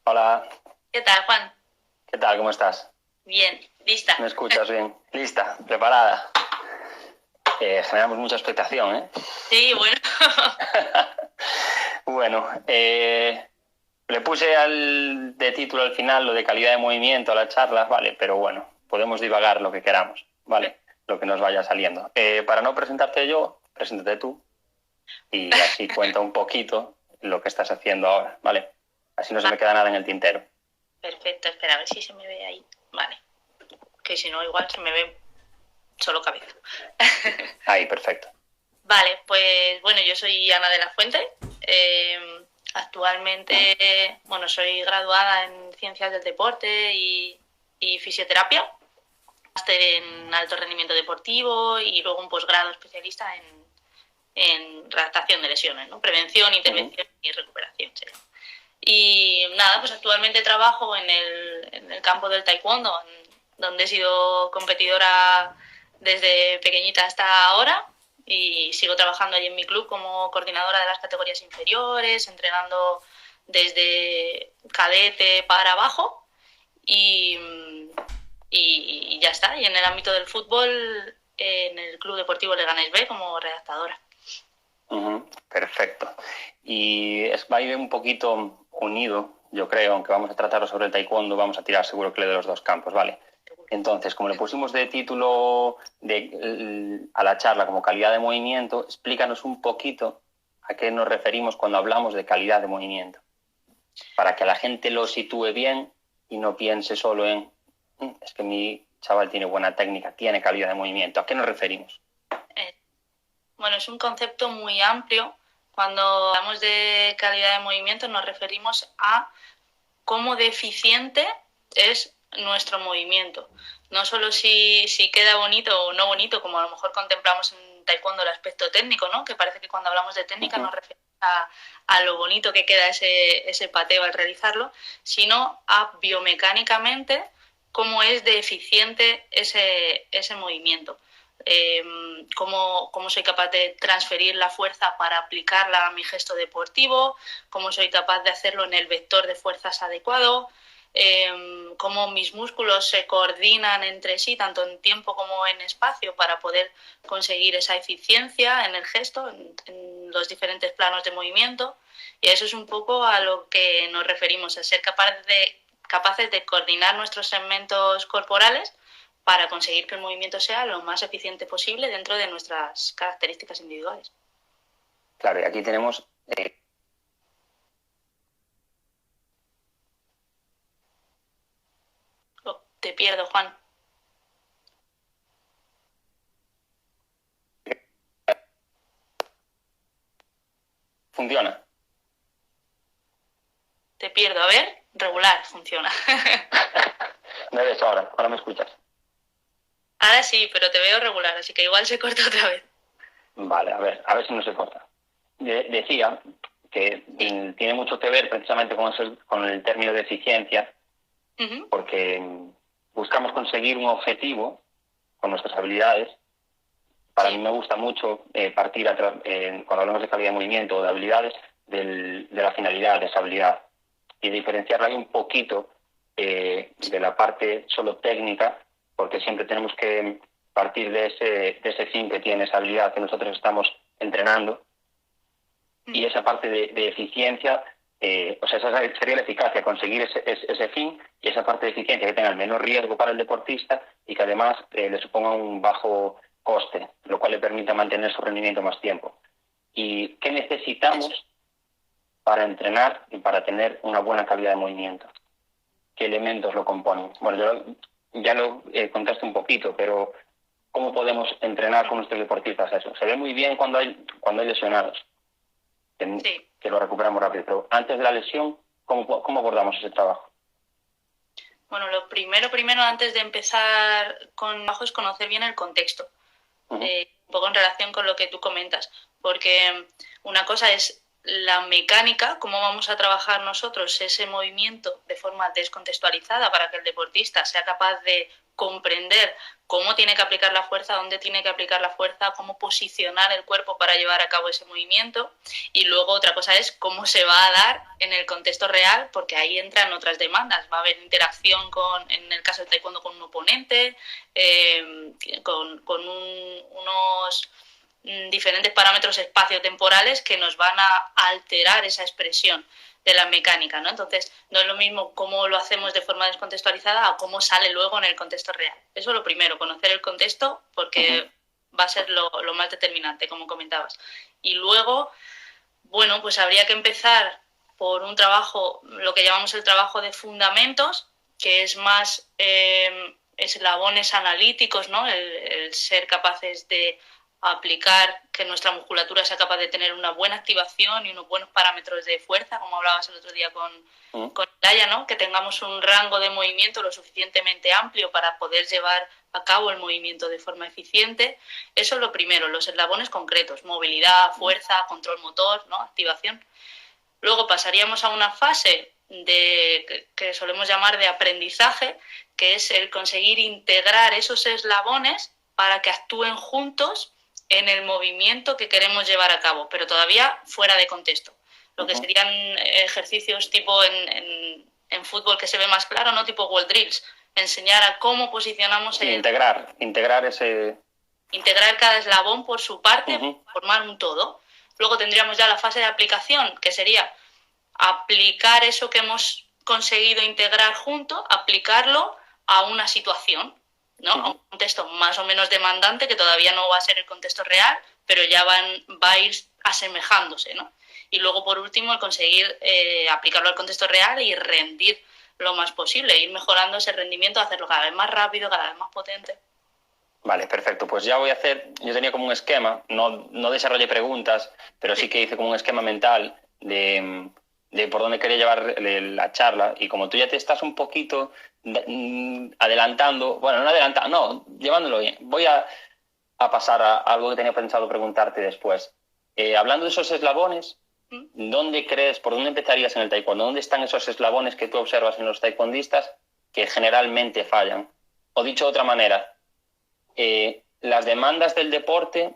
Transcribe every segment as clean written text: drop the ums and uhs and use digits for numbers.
Hola, ¿Qué tal, Juan? ¿qué tal? ¿Cómo estás? Bien, lista. ¿Me escuchas bien? ¿Lista? ¿Preparada? Generamos mucha expectación, ¿eh? Sí, bueno. Bueno, le puse de título al final lo de calidad de movimiento a la charla, vale, pero bueno, podemos divagar lo que queramos, ¿vale? Lo que nos vaya saliendo. Para no presentarte yo, preséntate tú y así cuenta un poquito lo que estás haciendo ahora, ¿vale? Así no se me queda nada en el tintero. Perfecto, espera, a ver si se me ve ahí. Vale, que si no, igual se me ve solo cabeza. Ahí, perfecto. Vale, pues bueno, yo soy Ana de la Fuente. Actualmente, bueno, soy graduada en Ciencias del Deporte y Fisioterapia, máster en alto rendimiento deportivo y luego un posgrado especialista en redactación de lesiones, ¿no? Prevención, intervención y recuperación. ¿Sí? Y nada, pues actualmente trabajo en el campo del taekwondo, donde he sido competidora desde pequeñita hasta ahora y sigo trabajando allí en mi club como coordinadora de las categorías inferiores, entrenando desde cadete para abajo y, y ya está. Y en el ámbito del fútbol, en el Club Deportivo Leganés B como redactadora. Perfecto. Y va a ir un poquito unido, yo creo, aunque vamos a tratarlo sobre el taekwondo, vamos a tirar seguro que de los dos campos, ¿vale? Entonces, como le pusimos de título a la charla como calidad de movimiento, explícanos un poquito a qué nos referimos cuando hablamos de calidad de movimiento, para que la gente lo sitúe bien y no piense solo en es que mi chaval tiene buena técnica, tiene calidad de movimiento. ¿A qué nos referimos? Bueno, es un concepto muy amplio. Cuando hablamos de calidad de movimiento nos referimos a cómo deficiente es nuestro movimiento. No solo si queda bonito o no bonito, como a lo mejor contemplamos en taekwondo el aspecto técnico, ¿no? Que parece que cuando hablamos de técnica nos referimos a lo bonito que queda ese pateo al realizarlo, sino a biomecánicamente cómo es de eficiente ese movimiento. Cómo soy capaz de transferir la fuerza para aplicarla a mi gesto deportivo, cómo soy capaz de hacerlo en el vector de fuerzas adecuado, cómo mis músculos se coordinan entre sí, tanto en tiempo como en espacio, para poder conseguir esa eficiencia en el gesto, en los diferentes planos de movimiento. Y eso es un poco a lo que nos referimos, a ser capaces de coordinar nuestros segmentos corporales para conseguir que el movimiento sea lo más eficiente posible dentro de nuestras características individuales. Claro, y aquí tenemos Oh, te pierdo, Juan. funciona. Te pierdo. A ver, regular, funciona. Me ves ahora me escuchas. Ahora sí, pero te veo regular, así que igual se corta otra vez. Vale, a ver si no se corta. Decía que tiene mucho que ver precisamente con el término de eficiencia, porque buscamos conseguir un objetivo con nuestras habilidades. Para mí me gusta mucho partir cuando hablamos de calidad de movimiento o de habilidades, de la finalidad de esa habilidad y diferenciarla un poquito de la parte solo técnica, porque siempre tenemos que partir de ese fin que tiene esa habilidad que nosotros estamos entrenando. Y esa parte de eficiencia, o sea, esa sería la eficacia, conseguir ese fin, y esa parte de eficiencia que tenga el menor riesgo para el deportista y que además le suponga un bajo coste, lo cual le permita mantener su rendimiento más tiempo. ¿Y qué necesitamos para entrenar y para tener una buena calidad de movimiento? ¿Qué elementos lo componen? Bueno, ya lo contaste un poquito, pero ¿cómo podemos entrenar con nuestros deportistas eso? Se ve muy bien cuando hay lesionados, que lo recuperamos rápido, pero antes de la lesión, ¿cómo abordamos ese trabajo? Bueno, lo primero, antes de empezar con el trabajo, es conocer bien el contexto. Un poco en relación con lo que tú comentas, porque una cosa es la mecánica, cómo vamos a trabajar nosotros ese movimiento de forma descontextualizada para que el deportista sea capaz de comprender cómo tiene que aplicar la fuerza, dónde tiene que aplicar la fuerza, cómo posicionar el cuerpo para llevar a cabo ese movimiento. Y luego otra cosa es cómo se va a dar en el contexto real, porque ahí entran otras demandas. Va a haber interacción en el caso del taekwondo, con un oponente, con unos diferentes parámetros espaciotemporales que nos van a alterar esa expresión de la mecánica, ¿no? Entonces, no es lo mismo cómo lo hacemos de forma descontextualizada a cómo sale luego en el contexto real. Eso es lo primero, conocer el contexto, porque va a ser lo más determinante, como comentabas. Y luego, bueno, pues habría que empezar por un trabajo, lo que llamamos el trabajo de fundamentos, que es más eslabones analíticos, ¿no? El ser capaces de aplicar que nuestra musculatura sea capaz de tener una buena activación y unos buenos parámetros de fuerza, como hablabas el otro día con Laia, ¿no? Que tengamos un rango de movimiento lo suficientemente amplio para poder llevar a cabo el movimiento de forma eficiente. Eso es lo primero, los eslabones concretos: movilidad, fuerza, control motor, ¿no? Activación. Luego pasaríamos a una fase que solemos llamar de aprendizaje, que es el conseguir integrar esos eslabones para que actúen juntos en el movimiento que queremos llevar a cabo, pero todavía fuera de contexto. Lo que serían ejercicios tipo en fútbol, que se ve más claro, ¿no? Tipo wall drills. Enseñar a cómo posicionamos integrar cada eslabón por su parte, formar un todo. Luego tendríamos ya la fase de aplicación, que sería aplicar eso que hemos conseguido integrar junto, aplicarlo a una situación, ¿no? A un contexto más o menos demandante, que todavía no va a ser el contexto real, pero ya va a ir asemejándose, ¿no? Y luego, por último, el conseguir aplicarlo al contexto real y rendir lo más posible, ir mejorando ese rendimiento, hacerlo cada vez más rápido, cada vez más potente. Vale, perfecto. Pues ya voy a hacer, yo tenía como un esquema, no desarrollé preguntas, pero sí que hice como un esquema mental de por dónde quería llevar la charla, y como tú ya te estás un poquito adelantando, bueno, no adelantando, no, llevándolo bien, voy a pasar a algo que tenía pensado preguntarte después. Hablando de esos eslabones, ¿dónde crees, por dónde empezarías en el taekwondo? ¿Dónde están esos eslabones que tú observas en los taekwondistas que generalmente fallan? O dicho de otra manera, las demandas del deporte,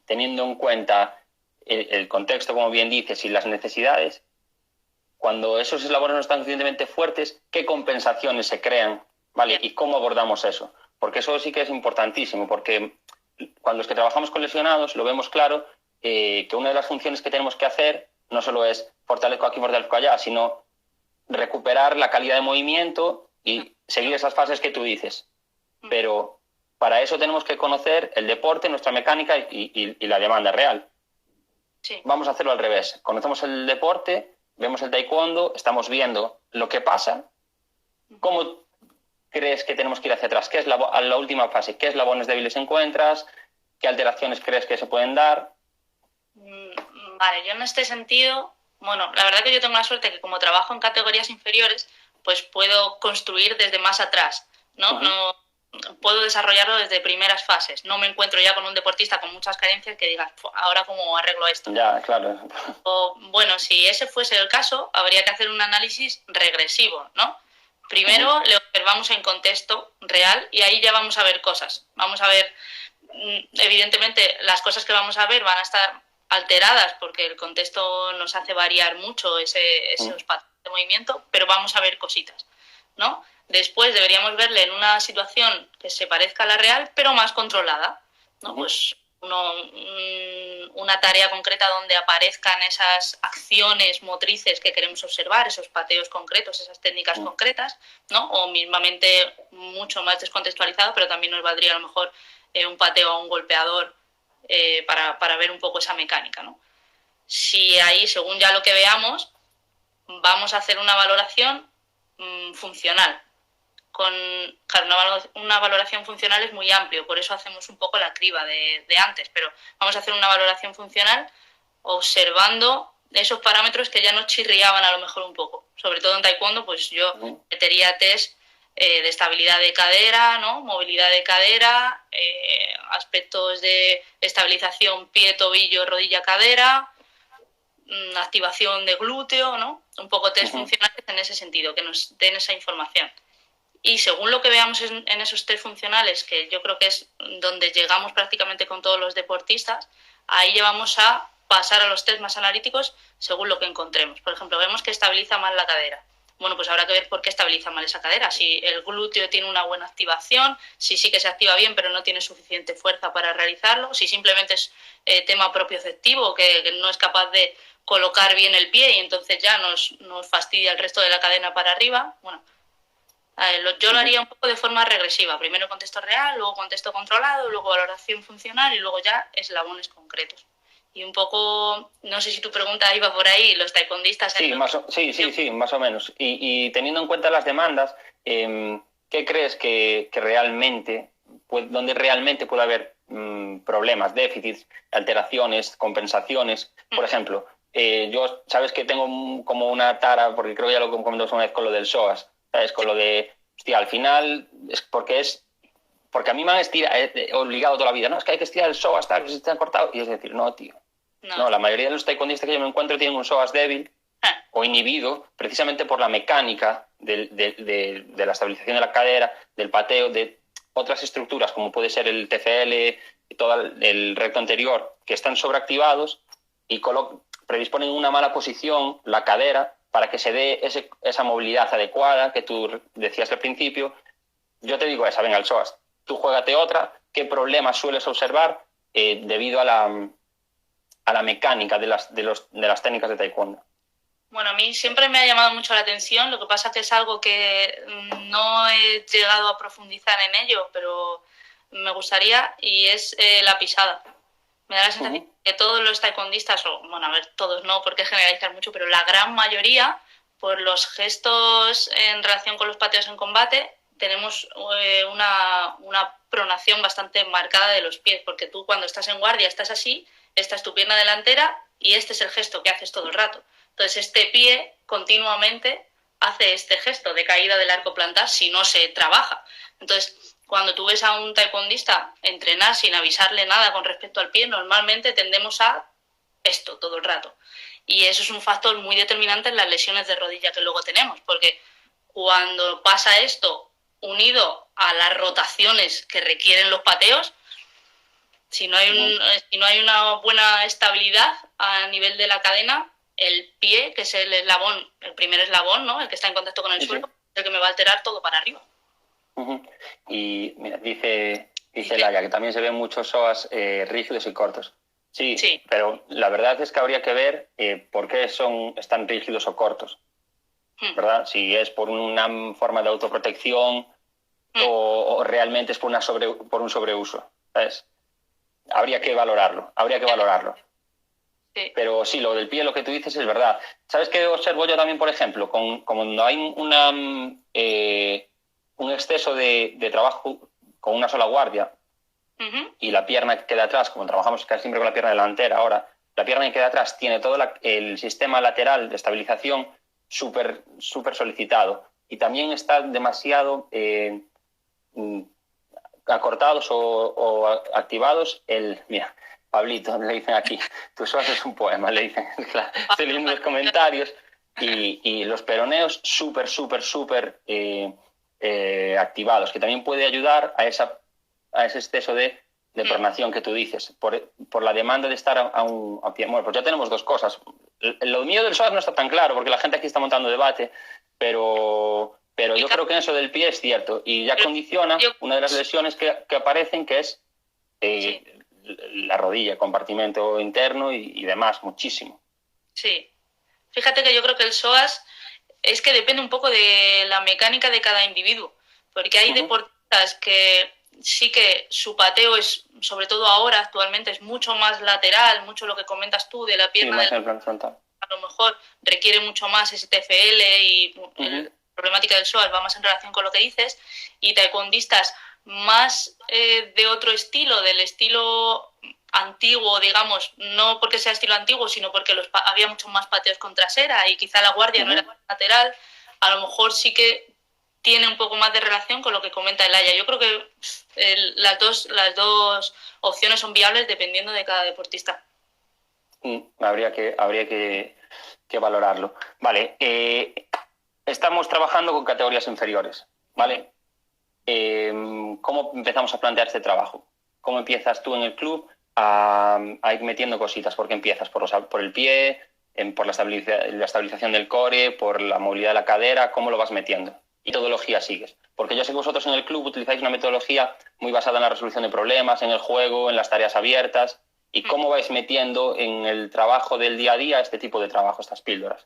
teniendo en cuenta el contexto, como bien dices, y las necesidades, cuando esos eslabones no están suficientemente fuertes, ¿qué compensaciones se crean? ¿Vale? ¿Y cómo abordamos eso? Porque eso sí que es importantísimo, porque cuando los que trabajamos con lesionados lo vemos claro, que una de las funciones que tenemos que hacer no solo es fortalezco aquí, fortalezco allá, sino recuperar la calidad de movimiento y seguir esas fases que tú dices. Pero para eso tenemos que conocer el deporte, nuestra mecánica y la demanda real. Sí. Vamos a hacerlo al revés. Conocemos el deporte, vemos el taekwondo, estamos viendo lo que pasa. ¿Cómo crees que tenemos que ir hacia atrás? ¿Qué es la última fase? ¿Qué eslabones débiles encuentras? ¿Qué alteraciones crees que se pueden dar? Vale, yo en este sentido, bueno, la verdad que yo tengo la suerte que como trabajo en categorías inferiores, pues puedo construir desde más atrás, ¿no? No puedo desarrollarlo desde primeras fases. No me encuentro ya con un deportista con muchas carencias que diga, ¿ahora cómo arreglo esto? Ya, claro. O, bueno, si ese fuese el caso, habría que hacer un análisis regresivo, ¿no? Primero le observamos en contexto real y ahí ya vamos a ver cosas. Vamos a ver, evidentemente, las cosas que vamos a ver van a estar alteradas porque el contexto nos hace variar mucho esos patrones de movimiento, pero vamos a ver cositas, ¿no? Después deberíamos verle en una situación que se parezca a la real, pero más controlada, ¿no? Pues una tarea concreta donde aparezcan esas acciones motrices que queremos observar, esos pateos concretos, esas técnicas concretas, ¿no? O mismamente mucho más descontextualizado, pero también nos valdría a lo mejor un pateo a un golpeador para ver un poco esa mecánica, ¿no? Si ahí, según ya lo que veamos, vamos a hacer una valoración funcional. Claro, una valoración funcional es muy amplio, por eso hacemos un poco la criba de antes, pero vamos a hacer una valoración funcional observando esos parámetros que ya nos chirriaban a lo mejor un poco. Sobre todo en taekwondo, pues yo metería test de estabilidad de cadera, ¿no? Movilidad de cadera, aspectos de estabilización pie, tobillo, rodilla, cadera, activación de glúteo, ¿no? Un poco test funcionales en ese sentido, que nos den esa información. y según lo que veamos en esos test funcionales, que yo creo que es donde llegamos prácticamente con todos los deportistas, ahí llevamos a pasar a los test más analíticos según lo que encontremos. Por ejemplo, vemos que estabiliza mal la cadera. Bueno, pues habrá que ver por qué estabiliza mal esa cadera. Si el glúteo tiene una buena activación, si sí que se activa bien pero no tiene suficiente fuerza para realizarlo, si simplemente es tema propioceptivo, que no es capaz de colocar bien el pie y entonces ya nos fastidia el resto de la cadena para arriba. Bueno, yo lo haría un poco de forma regresiva. Primero contexto real, luego contexto controlado, luego valoración funcional y luego ya eslabones concretos. Y un poco, no sé si tu pregunta iba por ahí, los taekwondistas... Sí, más o menos. Y teniendo en cuenta las demandas, ¿qué crees que realmente, donde realmente puede haber problemas, déficits, alteraciones, compensaciones? Por ejemplo, yo sabes que tengo como una tara, porque creo que ya lo comentamos una vez con lo del psoas, ¿sabes? Con lo de, hostia, al final es porque a mí me han obligado toda la vida, no, es que hay que estirar el psoas hasta que se esté cortado. Y es decir, no, tío. No, la mayoría de los taekwondistas que yo me encuentro tienen un psoas débil o inhibido precisamente por la mecánica de la estabilización de la cadera, del pateo, de otras estructuras como puede ser el TFL y todo el recto anterior, que están sobreactivados y predisponen una mala posición la cadera para que se dé esa movilidad adecuada que tú decías al principio. Yo te digo esa, venga, el psoas. Tú juégate otra. ¿Qué problemas sueles observar debido a la mecánica de las técnicas de taekwondo? Bueno, a mí siempre me ha llamado mucho la atención, lo que pasa que es algo que no he llegado a profundizar en ello, pero me gustaría, y es la pisada. Me da la sensación que todos los taekwondistas, o bueno, a ver, todos no, porque generalizar mucho, pero la gran mayoría, por los gestos en relación con los pateos en combate, tenemos una pronación bastante marcada de los pies, porque tú cuando estás en guardia estás así, esta es tu pierna delantera y este es el gesto que haces todo el rato. Entonces este pie continuamente hace este gesto de caída del arco plantar si no se trabaja. Entonces, cuando tú ves a un taekwondista entrenar sin avisarle nada con respecto al pie, normalmente tendemos a esto todo el rato. Y eso es un factor muy determinante en las lesiones de rodilla que luego tenemos, porque cuando pasa esto unido a las rotaciones que requieren los pateos, si no hay una buena estabilidad a nivel de la cadena, el pie, que es el eslabón, el primer eslabón, ¿no? El que está en contacto con el suelo, es el que me va a alterar todo para arriba. Y mira, dice Laia que también se ven muchos psoas rígidos y cortos. Sí, pero la verdad es que habría que ver por qué están rígidos o cortos, ¿verdad? Si es por una forma de autoprotección o realmente es por un sobreuso, ¿sabes? Habría que valorarlo. Sí. Pero sí, lo del pie, lo que tú dices es verdad. ¿Sabes qué observo yo también, por ejemplo? Cuando hay un exceso de trabajo con una sola guardia y la pierna que queda atrás, como trabajamos casi siempre con la pierna delantera ahora, la pierna que queda atrás tiene todo el sistema lateral de estabilización súper solicitado y también está demasiado acortados o activados mira, Pablito, le dicen aquí, tu psoas es un poema, le dicen, estoy leyendo los comentarios y los peroneos súper activados, que también puede ayudar a ese exceso de pronación que tú dices, por la demanda de estar a pie. Bueno, pues ya tenemos dos cosas. Lo mío del psoas no está tan claro, porque la gente aquí está montando debate, pero yo creo que eso del pie es cierto, y ya condiciona una de las lesiones que aparecen, que es la rodilla, compartimento interno y demás, muchísimo. Sí. Fíjate que yo creo que el psoas es que depende un poco de la mecánica de cada individuo, porque hay deportistas que sí que su pateo es, sobre todo ahora, actualmente, es mucho más lateral, mucho lo que comentas tú de la pierna. Sí, más en plan frontal. A lo mejor requiere mucho más ese TFL y la problemática del psoas va más en relación con lo que dices, y taekwondistas más de otro estilo, del estilo antiguo, digamos, no porque sea estilo antiguo, sino porque había muchos más pateos con trasera y quizá la guardia no era lateral, a lo mejor sí que tiene un poco más de relación con lo que comenta Laia. Yo creo que las dos opciones son viables dependiendo de cada deportista. Habría que valorarlo. Vale, estamos trabajando con categorías inferiores. ¿vale? ¿Cómo empezamos a plantear este trabajo? ¿Cómo empiezas tú en el club a ir metiendo cositas? ¿Por qué empiezas? ¿Por el pie? ¿Por la estabilización del core? ¿Por la movilidad de la cadera? ¿Cómo lo vas metiendo? ¿Y qué metodología sigues? Porque yo sé que vosotros en el club utilizáis una metodología muy basada en la resolución de problemas, en el juego, en las tareas abiertas. ¿Y cómo vais metiendo en el trabajo del día a día este tipo de trabajo, estas píldoras?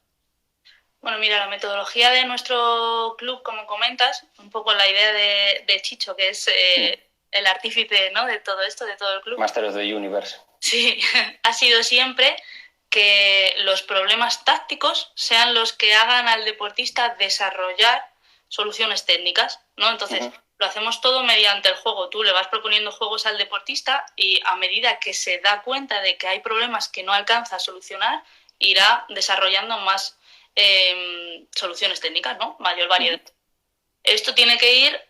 Bueno, mira, la metodología de nuestro club, como comentas, un poco la idea de Chicho, que es el artífice, ¿no?, de todo esto, de todo el club. Master of the Universe. Sí, ha sido siempre que los problemas tácticos sean los que hagan al deportista desarrollar soluciones técnicas, ¿no? Entonces, lo hacemos todo mediante el juego. Tú le vas proponiendo juegos al deportista y a medida que se da cuenta de que hay problemas que no alcanza a solucionar, irá desarrollando más soluciones técnicas, ¿no? Mayor variedad. Esto tiene que ir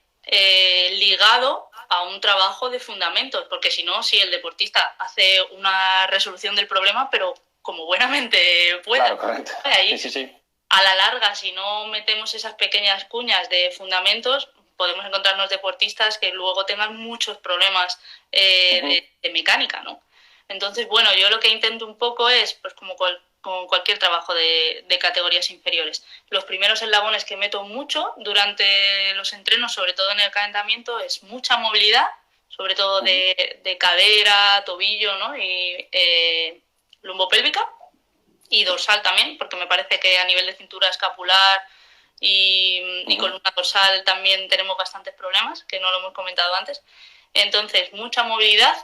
ligado a un trabajo de fundamentos, porque si no, si el deportista hace una resolución del problema, pero como buenamente pueda, claro, correcto. Ahí, sí. A la larga, si no metemos esas pequeñas cuñas de fundamentos, podemos encontrarnos deportistas que luego tengan muchos problemas de mecánica, ¿no? Entonces, bueno, yo lo que intento un poco es, pues como con cualquier trabajo de categorías inferiores, los primeros eslabones que meto mucho durante los entrenos, sobre todo en el calentamiento, es mucha movilidad, sobre todo de cadera, tobillo, ¿no?, y lumbopélvica, y dorsal también, porque me parece que a nivel de cintura escapular y columna dorsal también tenemos bastantes problemas, que no lo hemos comentado antes. Entonces, mucha movilidad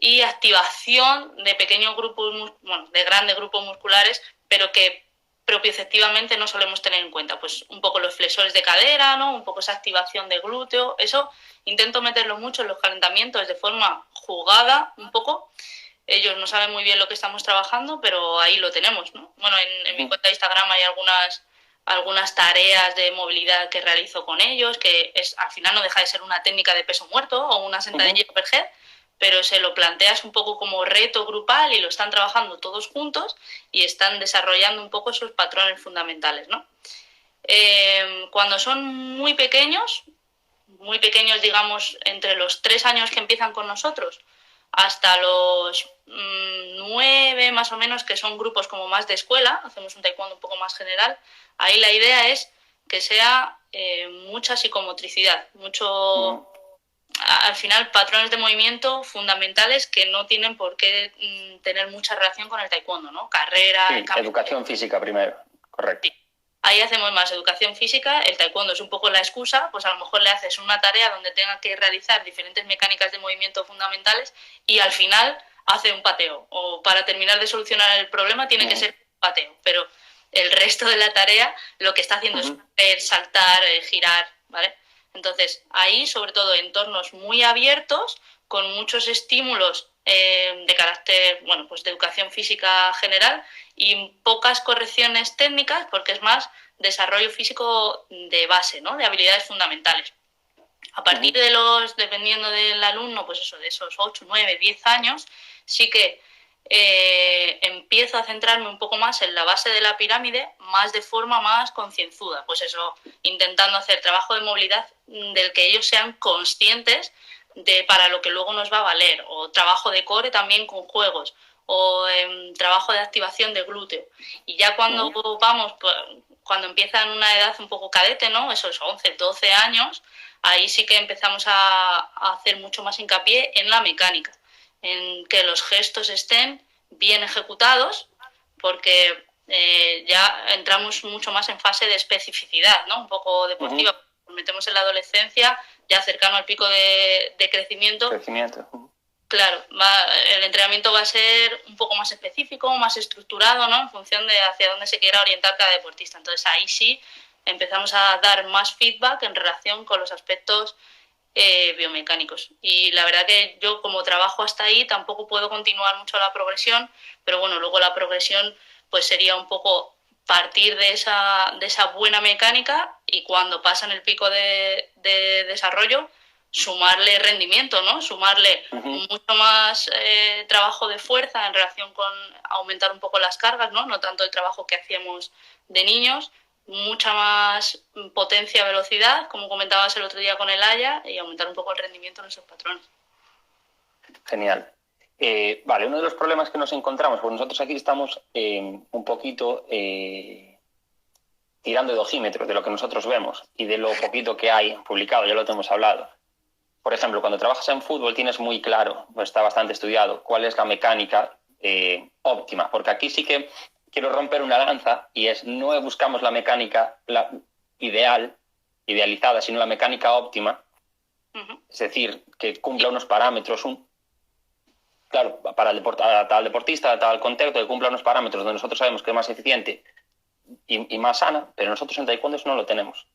y activación de pequeños grupos, de grandes grupos musculares, pero que propioceptivamente no solemos tener en cuenta. Pues un poco los flexores de cadera, ¿no?, un poco esa activación de glúteo, eso intento meterlo mucho en los calentamientos de forma jugada, un poco. Ellos no saben muy bien lo que estamos trabajando, pero ahí lo tenemos, ¿no? Bueno, en mi cuenta de Instagram hay algunas tareas de movilidad que realizo con ellos, que al final no deja de ser una técnica de peso muerto o una sentadilla overhead, pero se lo planteas un poco como reto grupal y lo están trabajando todos juntos y están desarrollando un poco esos patrones fundamentales, ¿no? Cuando son muy pequeños, digamos, entre los 3 años que empiezan con nosotros hasta los 9 más o menos, que son grupos como más de escuela, hacemos un taekwondo un poco más general, ahí la idea es que sea mucha psicomotricidad, mucho, al final, patrones de movimiento fundamentales que no tienen por qué tener mucha relación con el taekwondo, ¿no? Carrera... Sí, educación física primero, correcto. Sí. Ahí hacemos más educación física, el taekwondo es un poco la excusa, pues a lo mejor le haces una tarea donde tenga que realizar diferentes mecánicas de movimiento fundamentales y al final hace un pateo, o para terminar de solucionar el problema tiene que ser un pateo, pero el resto de la tarea lo que está haciendo es correr, saltar, girar, ¿vale? Entonces, ahí, sobre todo, entornos muy abiertos, con muchos estímulos de carácter, pues de educación física general y pocas correcciones técnicas, porque es más desarrollo físico de base, ¿no?, de habilidades fundamentales. A partir de dependiendo del alumno, pues eso, de esos 8, 9, 10 años, sí que empiezo a centrarme un poco más en la base de la pirámide, más de forma más concienzuda, pues eso, intentando hacer trabajo de movilidad del que ellos sean conscientes de para lo que luego nos va a valer, o trabajo de core también con juegos, o trabajo de activación de glúteo. Y ya cuando cuando empiezan una edad un poco cadete, ¿no?, esos 11, 12 años, ahí sí que empezamos a hacer mucho más hincapié en la mecánica, en que los gestos estén bien ejecutados, porque ya entramos mucho más en fase de especificidad, ¿no?, un poco deportiva. Nos metemos en la adolescencia, ya cercano al pico de crecimiento. Claro, el entrenamiento va a ser un poco más específico, más estructurado, ¿no?, en función de hacia dónde se quiera orientar cada deportista. Entonces ahí sí empezamos a dar más feedback en relación con los aspectos biomecánicos. Y la verdad que yo, como trabajo hasta ahí, tampoco puedo continuar mucho la progresión, pero bueno, luego la progresión pues sería un poco partir de esa buena mecánica y cuando pasan el pico de desarrollo, sumarle rendimiento, ¿no?, sumarle mucho más trabajo de fuerza en relación con aumentar un poco las cargas, no tanto el trabajo que hacíamos de niños, mucha más potencia, velocidad, como comentabas el otro día con el Haya, y aumentar un poco el rendimiento en esos patrones. Genial. Vale, uno de los problemas que nos encontramos, pues nosotros aquí estamos un poquito tirando de ojímetros, de lo que nosotros vemos y de lo poquito que hay publicado, ya lo hemos hablado. Por ejemplo, cuando trabajas en fútbol tienes muy claro, pues está bastante estudiado, cuál es la mecánica óptima, porque aquí sí que quiero romper una lanza y es no buscamos la mecánica idealizada, sino la mecánica óptima, es decir, que cumpla unos parámetros, claro, para a tal deportista, a tal contexto, que cumpla unos parámetros donde nosotros sabemos que es más eficiente y más sana, pero nosotros en taekwondo eso no lo tenemos.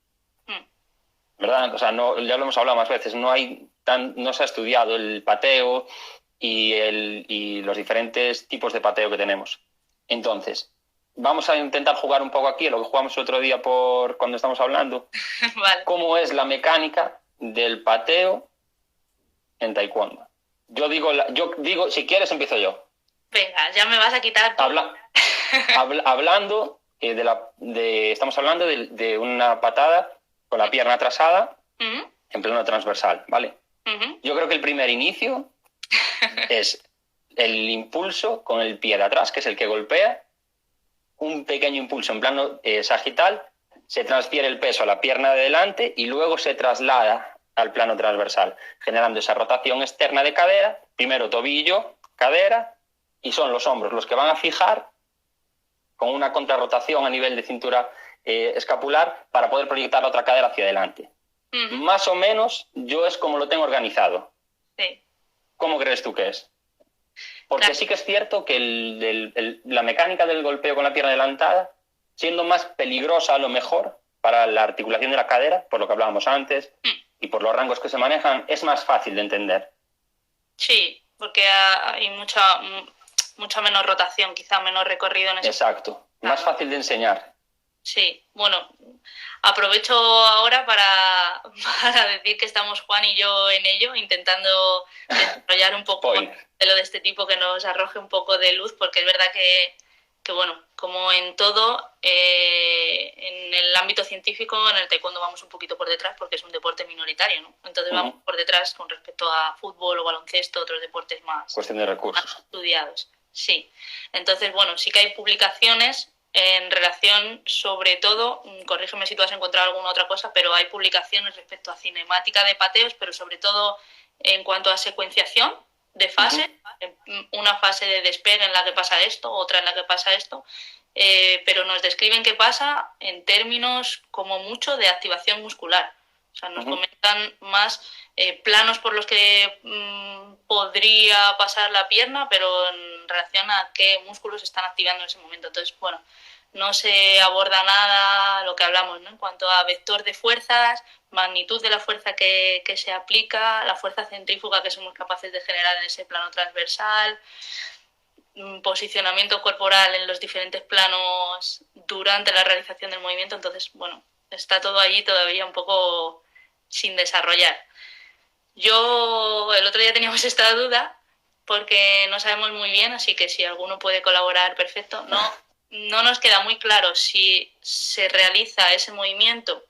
¿Verdad? O sea, no, ya lo hemos hablado más veces, no se ha estudiado el pateo y los diferentes tipos de pateo que tenemos. Entonces, vamos a intentar jugar un poco aquí, lo que jugamos el otro día cuando estamos hablando, vale. Cómo es la mecánica del pateo en taekwondo. Yo digo, si quieres empiezo yo. Venga, ya me vas a quitar tú. Hablando estamos hablando de una patada con la pierna atrasada en plano transversal, ¿vale? Yo creo que el primer inicio es el impulso con el pie de atrás, que es el que golpea, un pequeño impulso en plano sagital, se transfiere el peso a la pierna de delante y luego se traslada al plano transversal, generando esa rotación externa de cadera, primero tobillo, cadera, y son los hombros los que van a fijar con una contrarrotación a nivel de cintura escapular para poder proyectar la otra cadera hacia adelante. Más o menos yo es como lo tengo organizado. Sí. ¿Cómo crees tú que es? Porque claro, sí que es cierto que la mecánica del golpeo con la pierna adelantada, siendo más peligrosa a lo mejor para la articulación de la cadera, por lo que hablábamos antes, y por los rangos que se manejan, es más fácil de entender. Sí, porque hay mucha menos rotación, quizá menos recorrido en ese. Exacto, más fácil de enseñar. Sí, bueno, aprovecho ahora para decir que estamos Juan y yo en ello, intentando desarrollar un poco de lo de este tipo que nos arroje un poco de luz, porque es verdad que bueno, como en todo, en el ámbito científico, en el taekwondo vamos un poquito por detrás porque es un deporte minoritario, ¿no? Entonces vamos por detrás con respecto a fútbol o baloncesto, otros deportes más, cuestión de recursos, más estudiados. Sí, entonces, bueno, sí que hay publicaciones en relación, sobre todo, corrígeme si tú has encontrado alguna otra cosa, pero hay publicaciones respecto a cinemática de pateos, pero sobre todo en cuanto a secuenciación de fase, una fase de despegue en la que pasa esto, otra en la que pasa esto, pero nos describen qué pasa en términos como mucho de activación muscular. O sea, nos comentan más planos por los que podría pasar la pierna, pero en relación a qué músculos se están activando en ese momento. Entonces, bueno, no se aborda nada lo que hablamos, ¿no? En cuanto a vector de fuerzas, magnitud de la fuerza que se aplica, la fuerza centrífuga que somos capaces de generar en ese plano transversal, posicionamiento corporal en los diferentes planos durante la realización del movimiento. Entonces, bueno, está todo allí todavía un poco sin desarrollar. Yo el otro día teníamos esta duda porque no sabemos muy bien, así que si alguno puede colaborar, perfecto. No nos queda muy claro si se realiza ese movimiento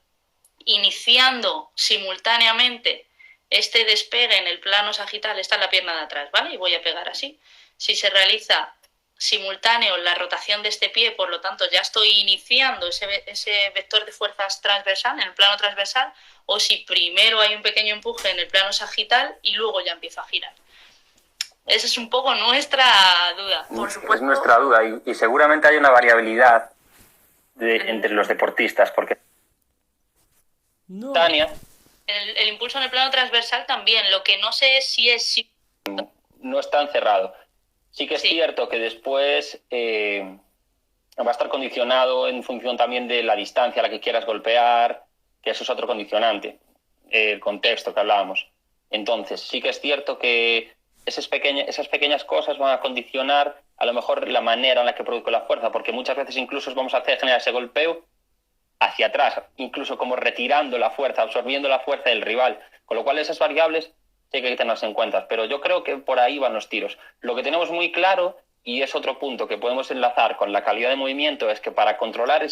iniciando simultáneamente este despegue en el plano sagital, esta es la pierna de atrás, ¿vale? Y voy a pegar así. Si se realiza simultáneo la rotación de este pie, por lo tanto ya estoy iniciando ese vector de fuerzas transversal, en el plano transversal, o si primero hay un pequeño empuje en el plano sagital y luego ya empiezo a girar. Esa es un poco nuestra duda, por supuesto. Es nuestra duda y seguramente hay una variabilidad entre los deportistas, porque Tania, el impulso en el plano transversal también, lo que no sé es si es... No está encerrado. Sí que es cierto que después va a estar condicionado en función también de la distancia a la que quieras golpear, que eso es otro condicionante, el contexto que hablábamos. Entonces, sí que es cierto que esas pequeñas cosas van a condicionar a lo mejor la manera en la que produzco la fuerza, porque muchas veces incluso vamos a generar ese golpeo hacia atrás, incluso como retirando la fuerza, absorbiendo la fuerza del rival, con lo cual esas variables sí que hay que tenerlas en cuenta, pero yo creo que por ahí van los tiros. Lo que tenemos muy claro, y es otro punto que podemos enlazar con la calidad de movimiento, es que para controlar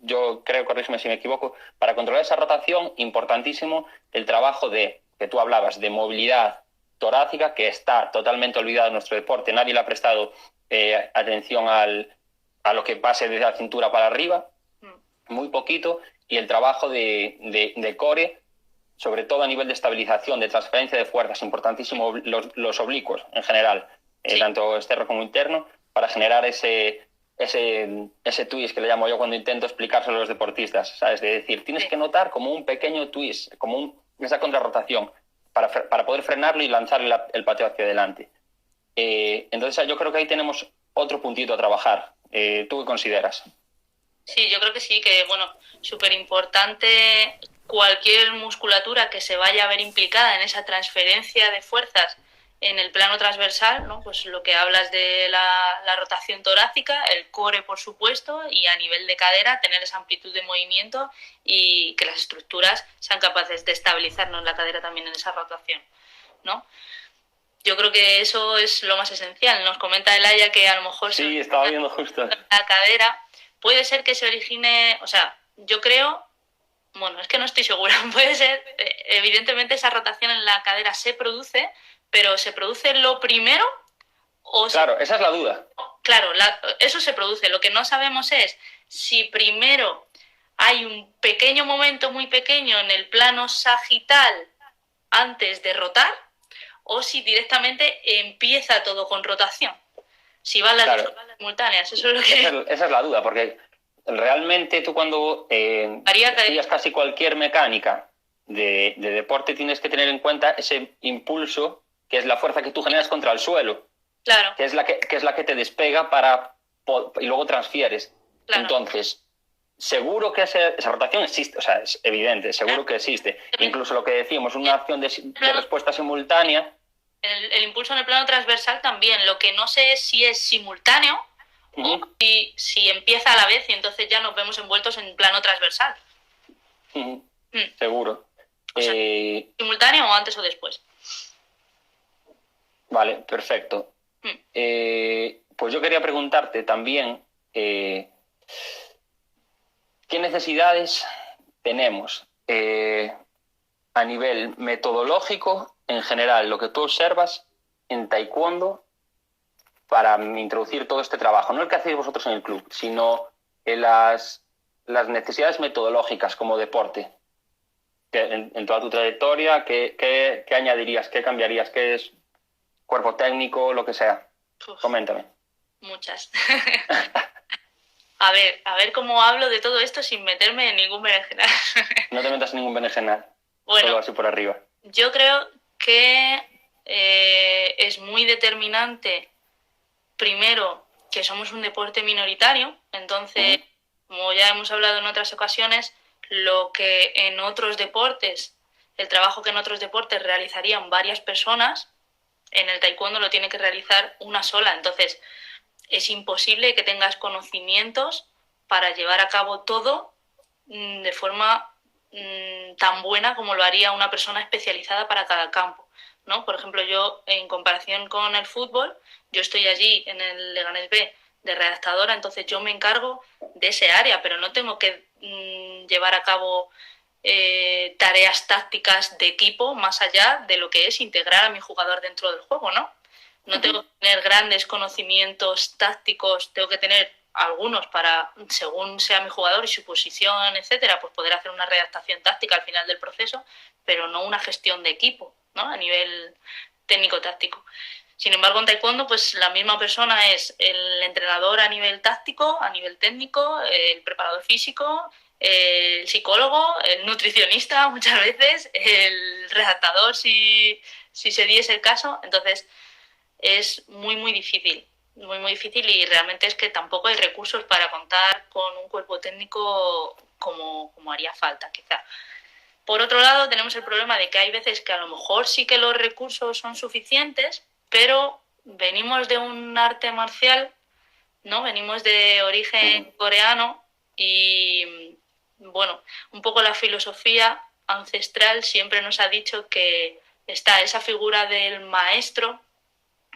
yo creo, corrígeme si me equivoco, para controlar esa rotación, importantísimo el trabajo que tú hablabas, de movilidad torácica, que está totalmente olvidado en nuestro deporte. Nadie le ha prestado atención a lo que pase desde la cintura para arriba, muy poquito, y el trabajo de core, sobre todo a nivel de estabilización, de transferencia de fuerzas, importantísimo los oblicuos en general, tanto externo como interno, para generar ese twist que le llamo yo cuando intento explicárselo a los deportistas, ¿sabes? De decir, tienes que notar como un pequeño twist, como esa contrarrotación, para poder frenarlo y lanzar el pateo hacia adelante. Entonces yo creo que ahí tenemos otro puntito a trabajar. ¿Tú qué consideras? Sí, yo creo que sí, que bueno, súper importante cualquier musculatura que se vaya a ver implicada en esa transferencia de fuerzas en el plano transversal, ¿no? Pues lo que hablas de la rotación torácica, el core, por supuesto, y a nivel de cadera tener esa amplitud de movimiento y que las estructuras sean capaces de estabilizarnos la cadera también en esa rotación, ¿no? Yo creo que eso es lo más esencial. Nos comenta Elaya que a lo mejor sí, estaba viendo justo la cadera. Puede ser que se origine, o sea, yo creo, bueno, es que no estoy segura, puede ser, evidentemente esa rotación en la cadera se produce, pero ¿se produce lo primero o claro, esa es la duda. Claro, eso se produce. Lo que no sabemos es si primero hay un pequeño momento muy pequeño en el plano sagital antes de rotar o si directamente empieza todo con rotación. Si van las dos simultáneas, eso es lo que... Esa es la duda, porque realmente tú cuando estudias casi cualquier mecánica de deporte tienes que tener en cuenta ese impulso, que es la fuerza que tú generas contra el suelo, claro, que es la que te despega y luego transfieres. Claro. Entonces, seguro que esa rotación existe, o sea, es evidente, seguro que existe. Incluso lo que decíamos, una acción de respuesta simultánea. El impulso en el plano transversal también. Lo que no sé es si es simultáneo o si empieza a la vez y entonces ya nos vemos envueltos en plano transversal. Seguro. O sea, simultáneo o antes o después. Vale, perfecto. Pues yo quería preguntarte también qué necesidades tenemos a nivel metodológico, en general, lo que tú observas en taekwondo para introducir todo este trabajo. No el que hacéis vosotros en el club, sino las necesidades metodológicas como deporte. En toda tu trayectoria, ¿qué añadirías? ¿Qué cambiarías? ¿Qué es cuerpo técnico? Lo que sea. Coméntame. Muchas. A ver cómo hablo de todo esto sin meterme en ningún berenjenal. No te metas en ningún berenjenal. Bueno, solo así por arriba. Yo creo que es muy determinante, primero, que somos un deporte minoritario. Entonces, como ya hemos hablado en otras ocasiones, lo que en otros deportes, el trabajo que en otros deportes realizarían varias personas, en el taekwondo lo tiene que realizar una sola. Entonces, es imposible que tengas conocimientos para llevar a cabo todo de forma tan buena como lo haría una persona especializada para cada campo, ¿no? Por ejemplo, yo, en comparación con el fútbol, yo estoy allí en el Leganés B de redactadora, entonces yo me encargo de ese área, pero no tengo que llevar a cabo tareas tácticas de equipo más allá de lo que es integrar a mi jugador dentro del juego, ¿no? No tengo que tener grandes conocimientos tácticos, tengo que tener algunos para, según sea mi jugador y su posición, etcétera, pues poder hacer una redactación táctica al final del proceso, pero no una gestión de equipo, ¿no? A nivel técnico-táctico. Sin embargo, en taekwondo, pues la misma persona es el entrenador a nivel táctico, a nivel técnico, el preparador físico, el psicólogo, el nutricionista muchas veces, el redactador si se diese el caso. Entonces, es muy, muy difícil y realmente es que tampoco hay recursos para contar con un cuerpo técnico como haría falta, quizá. Por otro lado, tenemos el problema de que hay veces que a lo mejor sí que los recursos son suficientes, pero venimos de un arte marcial, ¿no? Venimos de origen coreano y, bueno, un poco la filosofía ancestral siempre nos ha dicho que está esa figura del maestro,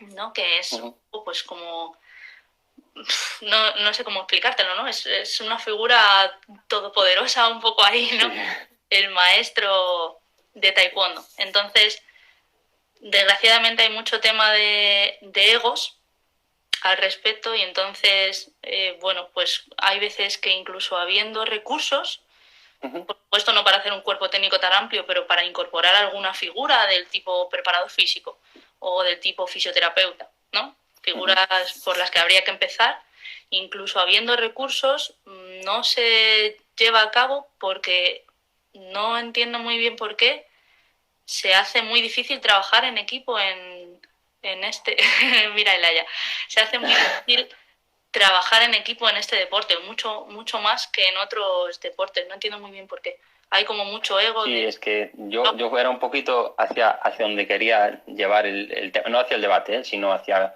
¿no? Que es pues como no sé cómo explicártelo, ¿no? Es una figura todopoderosa un poco ahí, ¿no? Sí. El maestro de taekwondo. Entonces, desgraciadamente hay mucho tema de egos al respecto y entonces, bueno, pues hay veces que incluso habiendo recursos, por supuesto no para hacer un cuerpo técnico tan amplio, pero para incorporar alguna figura del tipo preparador físico o del tipo fisioterapeuta, ¿no? Figuras por las que habría que empezar, incluso habiendo recursos, no se lleva a cabo porque no entiendo muy bien por qué se hace muy difícil trabajar en equipo en este... Mira, Elaya, se hace muy difícil trabajar en equipo en este deporte, mucho más que en otros deportes. No entiendo muy bien por qué. Hay como mucho ego. Sí, es que yo era un poquito hacia donde quería llevar el tema, no hacia el debate, sino hacia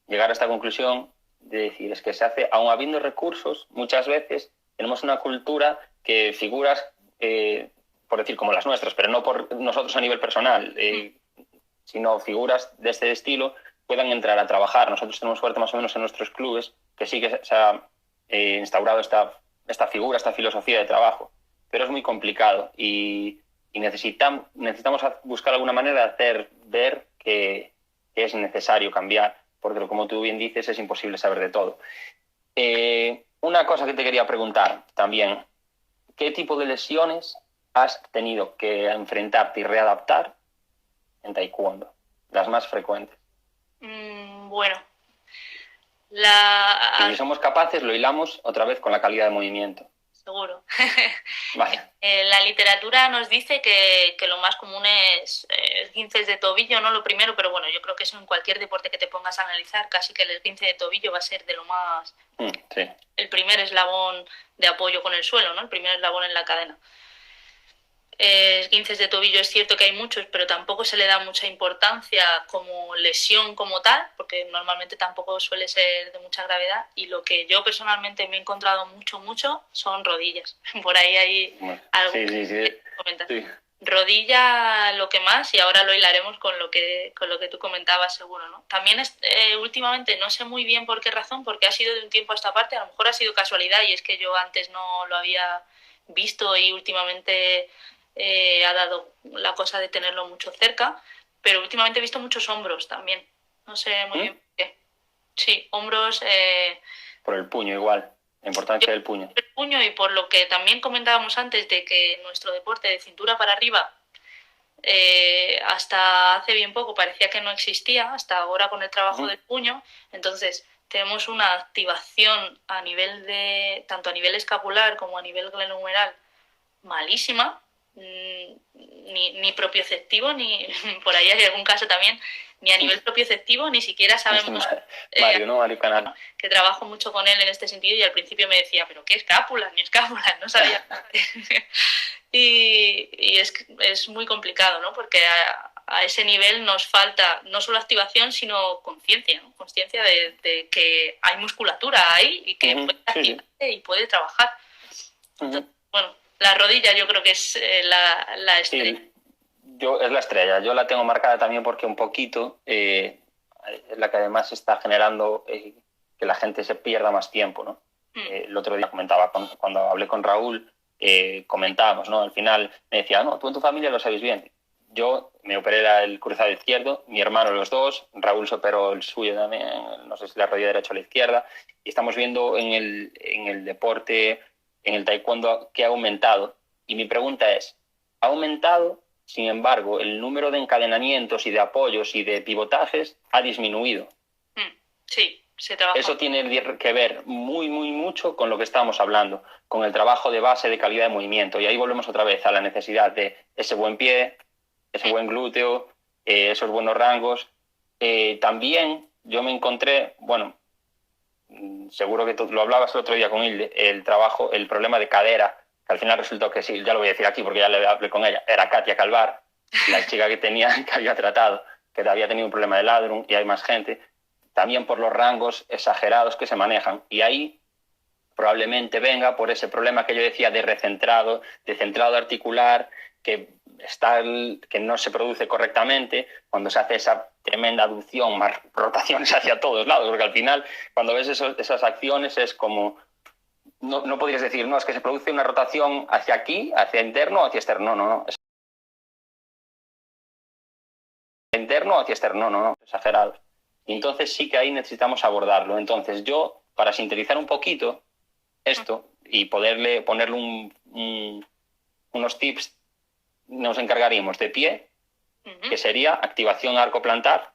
llegar a esta conclusión de decir, es que se hace, aun habiendo recursos, muchas veces tenemos una cultura que figuras, por decir, como las nuestras, pero no por nosotros a nivel personal, sino figuras de este estilo puedan entrar a trabajar. Nosotros tenemos suerte más o menos en nuestros clubes que sí que se ha instaurado esta figura, esta filosofía de trabajo, pero es muy complicado y necesitamos buscar alguna manera de hacer ver que es necesario cambiar, porque como tú bien dices, es imposible saber de todo. Una cosa que te quería preguntar también, ¿qué tipo de lesiones has tenido que enfrentarte y readaptar en taekwondo? Las más frecuentes. Bueno, y si somos capaces, lo hilamos otra vez con la calidad de movimiento. Seguro. Vale. La literatura nos dice que lo más común es esguinces de tobillo, no lo primero, pero bueno, yo creo que eso en cualquier deporte que te pongas a analizar, casi que el esguince de tobillo va a ser de lo más... Sí. El primer eslabón de apoyo con el suelo, ¿no? El primer eslabón en la cadena. Esguinces de tobillo es cierto que hay muchos, pero tampoco se le da mucha importancia como lesión como tal, porque normalmente tampoco suele ser de mucha gravedad, y lo que yo personalmente me he encontrado mucho son rodillas. Por ahí hay algo que comentar. Sí. Rodilla lo que más, y ahora lo hilaremos con lo que tú comentabas seguro, ¿no? También últimamente no sé muy bien por qué razón, porque ha sido de un tiempo a esta parte, a lo mejor ha sido casualidad y es que yo antes no lo había visto y últimamente ha dado la cosa de tenerlo mucho cerca, pero últimamente he visto muchos hombros también, no sé muy bien por qué. Sí, hombros... por el puño igual, la importancia del puño. El puño y por lo que también comentábamos antes de que nuestro deporte de cintura para arriba hasta hace bien poco parecía que no existía, hasta ahora con el trabajo del puño, entonces tenemos una activación a nivel de, tanto a nivel escapular como a nivel glenohumeral malísima, ni propioceptivo, ni por ahí hay algún caso también, ni a nivel propioceptivo, ni siquiera sabemos... Mario, ¿no? Mario Canal. Que trabajo mucho con él en este sentido y al principio me decía, pero ¿qué escápulas? Ni escápulas, no sabía. y es muy complicado, ¿no? Porque a ese nivel nos falta no solo activación, sino conciencia, ¿no? Conciencia de que hay musculatura ahí y que puede activarse y puede trabajar. Entonces, bueno, la rodilla yo creo que es la estrella. Sí, es la estrella. Yo la tengo marcada también porque un poquito es la que además está generando que la gente se pierda más tiempo, ¿no? El otro día comentaba, cuando hablé con Raúl, comentábamos, ¿no? Al final me decía, no, tú en tu familia lo sabéis bien. Yo me operé el cruzado izquierdo, mi hermano los dos, Raúl se operó el suyo también, no sé si la rodilla derecha o la izquierda, y estamos viendo en el deporte, en el taekwondo, que ha aumentado. Y mi pregunta es, ¿ha aumentado? Sin embargo, el número de encadenamientos y de apoyos y de pivotajes ha disminuido. Sí, se trabaja. Eso tiene que ver mucho con lo que estábamos hablando, con el trabajo de base de calidad de movimiento. Y ahí volvemos otra vez a la necesidad de ese buen pie, ese buen glúteo, esos buenos rangos. También yo me encontré, bueno, seguro que tú lo hablabas el otro día con Hilde, el problema de cadera, que al final resultó que sí, ya lo voy a decir aquí porque ya le hablé con ella, era Katia Calvar, la chica que había tratado, que había tenido un problema de ladrum, y hay más gente, también por los rangos exagerados que se manejan. Y ahí probablemente venga por ese problema que yo decía de centrado articular, que no se produce correctamente cuando se hace esa tremenda aducción, más rotaciones hacia todos lados, porque al final, cuando ves esas acciones, es como... No podrías decir, no, es que se produce una rotación hacia aquí, hacia interno o hacia externo. No. Es interno o hacia externo. No. Exagerado. Y entonces sí que ahí necesitamos abordarlo. Entonces yo, para sintetizar un poquito esto y ponerle unos tips, nos encargaríamos de pie, que sería activación arco plantar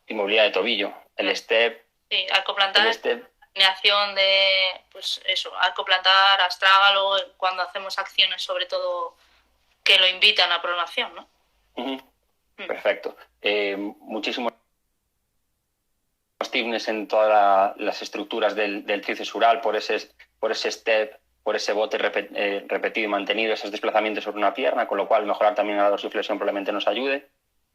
y movilidad de tobillo. El step. Sí, arco plantar. El step. Alineación de, pues eso, arco plantar, astrágalo, cuando hacemos acciones sobre todo que lo invitan a pronación, ¿no? Perfecto. Muchísimos stiffness en todas las estructuras del tríceps ural por ese step, por ese bote repetido y mantenido, esos desplazamientos sobre una pierna, con lo cual mejorar también la dorsiflexión probablemente nos ayude.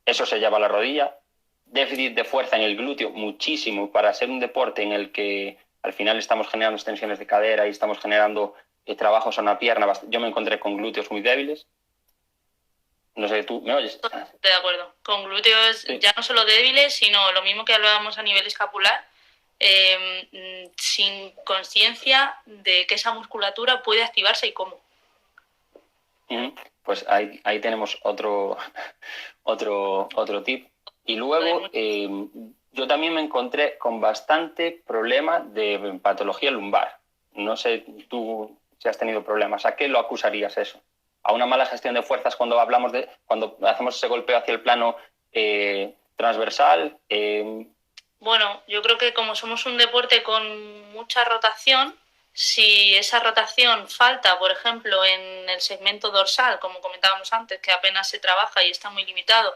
Eso se lleva a la rodilla. Déficit de fuerza en el glúteo, muchísimo, para ser un deporte en el que al final estamos generando extensiones de cadera y estamos generando trabajos a una pierna. Yo me encontré con glúteos muy débiles. No sé, ¿tú me oyes? Estoy de acuerdo. Con glúteos sí. Ya no solo débiles, sino lo mismo que hablábamos a nivel escapular, sin conciencia de que esa musculatura puede activarse y cómo. Pues ahí tenemos otro tip. Y luego yo también me encontré con bastante problema de patología lumbar. No sé tú si has tenido problemas. ¿A qué lo acusarías eso? ¿A una mala gestión de fuerzas cuando hacemos ese golpeo hacia el plano transversal? Bueno, yo creo que como somos un deporte con mucha rotación, si esa rotación falta, por ejemplo, en el segmento dorsal, como comentábamos antes, que apenas se trabaja y está muy limitado,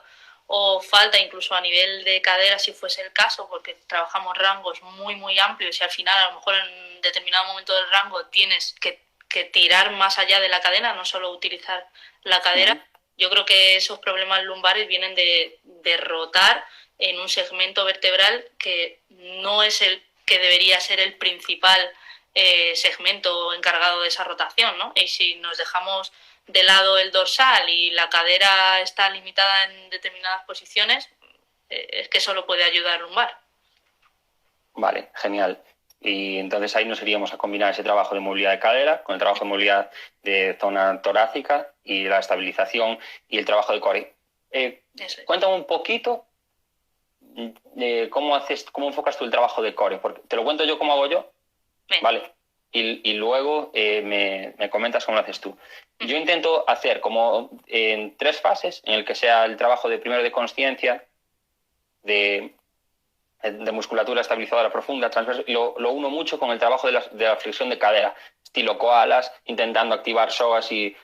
o falta incluso a nivel de cadera, si fuese el caso, porque trabajamos rangos muy, muy amplios y al final a lo mejor en determinado momento del rango tienes que tirar más allá de la cadera, no solo utilizar la cadera. Yo creo que esos problemas lumbares vienen de rotar en un segmento vertebral que no es el que debería ser el principal segmento encargado de esa rotación, ¿no? Y si nos dejamos de lado el dorsal y la cadera está limitada en determinadas posiciones, es que solo puede ayudar al lumbar. Vale, genial. Y entonces ahí nos iríamos a combinar ese trabajo de movilidad de cadera con el trabajo de movilidad de zona torácica y la estabilización y el trabajo de core. Cuéntame un poquito cómo enfocas tú el trabajo de core, porque te lo cuento yo cómo hago yo, ¿vale? Y luego me comentas cómo lo haces tú. Yo intento hacer como en 3 fases, en el que sea el trabajo primero de consciencia, de musculatura estabilizadora profunda, transverso, y lo uno mucho con el trabajo de la flexión de cadera, estilo koalas, intentando activar psoas y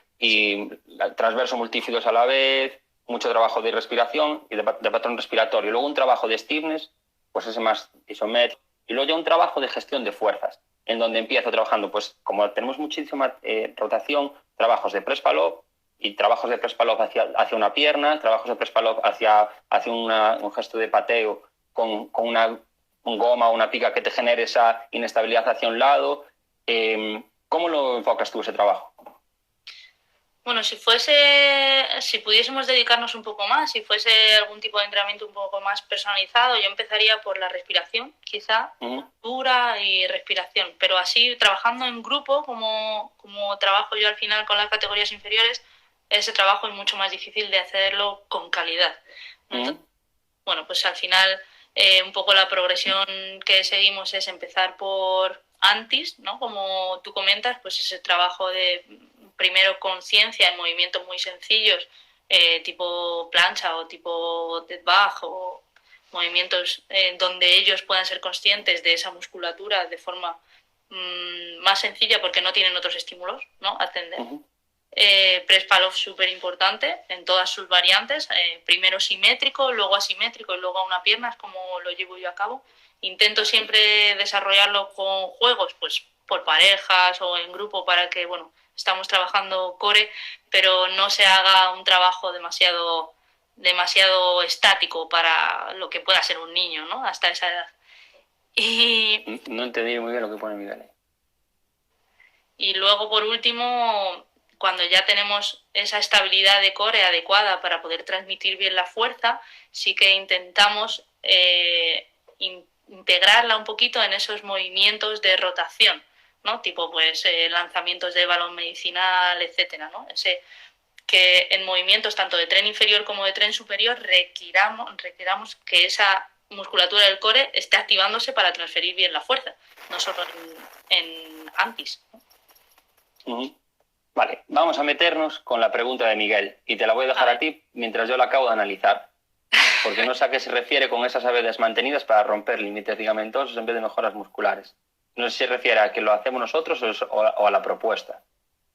transverso multífidos a la vez, mucho trabajo de respiración y de patrón respiratorio. Luego un trabajo de stiffness, pues ese más isométrico, y luego ya un trabajo de gestión de fuerzas, en donde empiezo trabajando, pues como tenemos muchísima rotación, trabajos de press pull-up y trabajos de press pull-up hacia una pierna, trabajos de press pull-up hacia un gesto de pateo con una goma o una pica que te genere esa inestabilidad hacia un lado. ¿Cómo lo enfocas tú ese trabajo? Bueno, si pudiésemos dedicarnos un poco más, si fuese algún tipo de entrenamiento un poco más personalizado, yo empezaría por la respiración, quizá, postura y respiración, pero así trabajando en grupo, como trabajo yo al final con las categorías inferiores, ese trabajo es mucho más difícil de hacerlo con calidad. Entonces, bueno, pues al final un poco la progresión que seguimos es empezar por antis, ¿no? Como tú comentas, pues ese trabajo de primero conciencia en movimientos muy sencillos, tipo plancha o tipo dead bug, o movimientos donde ellos puedan ser conscientes de esa musculatura de forma más sencilla porque no tienen otros estímulos, ¿no? Atender. Press pull-off súper importante en todas sus variantes, primero simétrico, luego asimétrico y luego a una pierna, es como lo llevo yo a cabo. Intento siempre desarrollarlo con juegos, pues por parejas o en grupo, para que, bueno, estamos trabajando core, pero no se haga un trabajo demasiado estático para lo que pueda ser un niño, ¿no? Hasta esa edad. Y no entendí muy bien lo que pone Miguel. Y luego, por último, cuando ya tenemos esa estabilidad de core adecuada para poder transmitir bien la fuerza, sí que intentamos integrarla un poquito en esos movimientos de rotación, ¿no? Tipo pues lanzamientos de balón medicinal, etcétera, ¿no? Que en movimientos tanto de tren inferior como de tren superior requiramos que esa musculatura del core esté activándose para transferir bien la fuerza, no solo en antis. Vale, vamos a meternos con la pregunta de Miguel y te la voy a dejar a ti mientras yo la acabo de analizar, porque no sé a qué se refiere con esas habilidades mantenidas para romper límites ligamentosos en vez de mejoras musculares. No sé si se refiere a que lo hacemos nosotros o a la propuesta.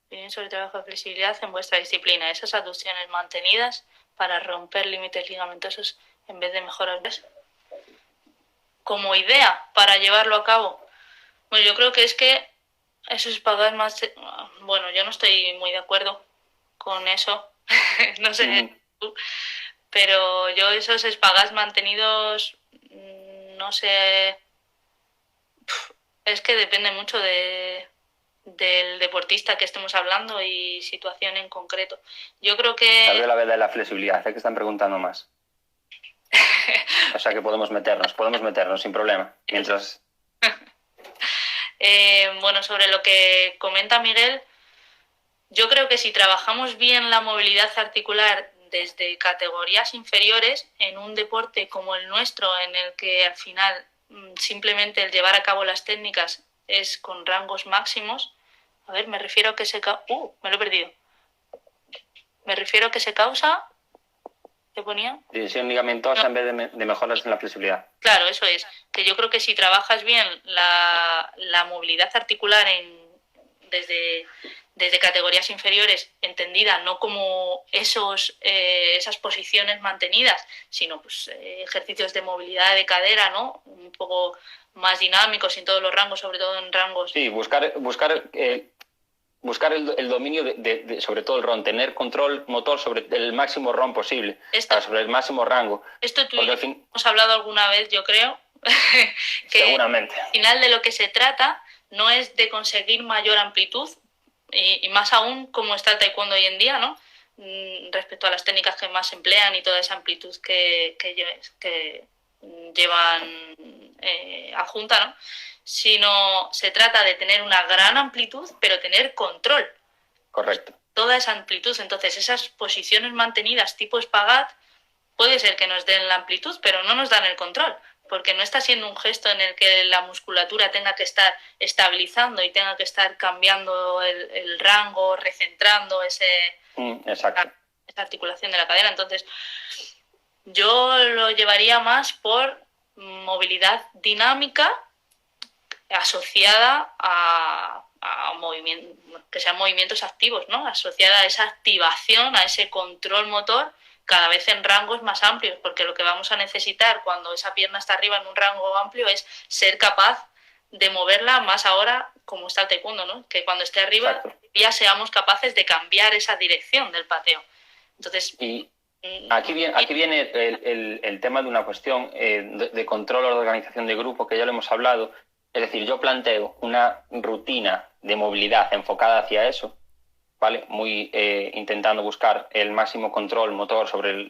Bien sobre trabajo de flexibilidad en vuestra disciplina, esas aducciones mantenidas para romper límites ligamentosos en vez de mejoras. Como idea para llevarlo a cabo, bueno, yo creo que es que esos espagados más... Bueno, yo no estoy muy de acuerdo con eso, no sé tú, pero yo esos espagados mantenidos, no sé... Es que depende mucho del deportista que estemos hablando y situación en concreto. Yo creo que... Tal vez la verdad de la flexibilidad, que están preguntando más. O sea que podemos meternos sin problema. Mientras... Bueno, sobre lo que comenta Miguel, yo creo que si trabajamos bien la movilidad articular desde categorías inferiores, en un deporte como el nuestro, en el que al final simplemente el llevar a cabo las técnicas es con rangos máximos, a ver, me refiero a que se... me lo he perdido. Me refiero a que se causa... ¿Qué ponía? División ligamentosa en vez de mejoras en la flexibilidad. Claro, eso es. Que yo creo que si trabajas bien la movilidad articular desde categorías inferiores, entendida no como esas posiciones mantenidas, sino pues, ejercicios de movilidad de cadera, ¿no? Un poco más dinámicos en todos los rangos, sobre todo en rangos... Sí, buscar el dominio sobre todo el RON, tener control motor sobre el máximo RON posible, sobre el máximo rango. Esto tú y yo hemos hablado alguna vez, yo creo, que seguramente. Al final de lo que se trata no es de conseguir mayor amplitud, y más aún como está el taekwondo hoy en día, ¿no? Respecto a las técnicas que más se emplean y toda esa amplitud que llevan adjunta, ¿no? Sino se trata de tener una gran amplitud, pero tener control. Correcto. Toda esa amplitud. Entonces, esas posiciones mantenidas tipo espagat puede ser que nos den la amplitud, pero no nos dan el control, porque no está siendo un gesto en el que la musculatura tenga que estar estabilizando y tenga que estar cambiando el rango, recentrando esa articulación de la cadera. Entonces, yo lo llevaría más por movilidad dinámica asociada a movimientos, que sean movimientos activos, ¿no? Asociada a esa activación, a ese control motor, cada vez en rangos más amplios, porque lo que vamos a necesitar cuando esa pierna está arriba en un rango amplio es ser capaz de moverla más ahora como está el taekwondo, ¿no? Que cuando esté arriba Exacto. Ya seamos capaces de cambiar esa dirección del pateo. Entonces... Y aquí viene el tema de una cuestión de control o de organización de grupo, que ya lo hemos hablado. Es decir, yo planteo una rutina de movilidad enfocada hacia eso, ¿vale? Muy intentando buscar el máximo control motor sobre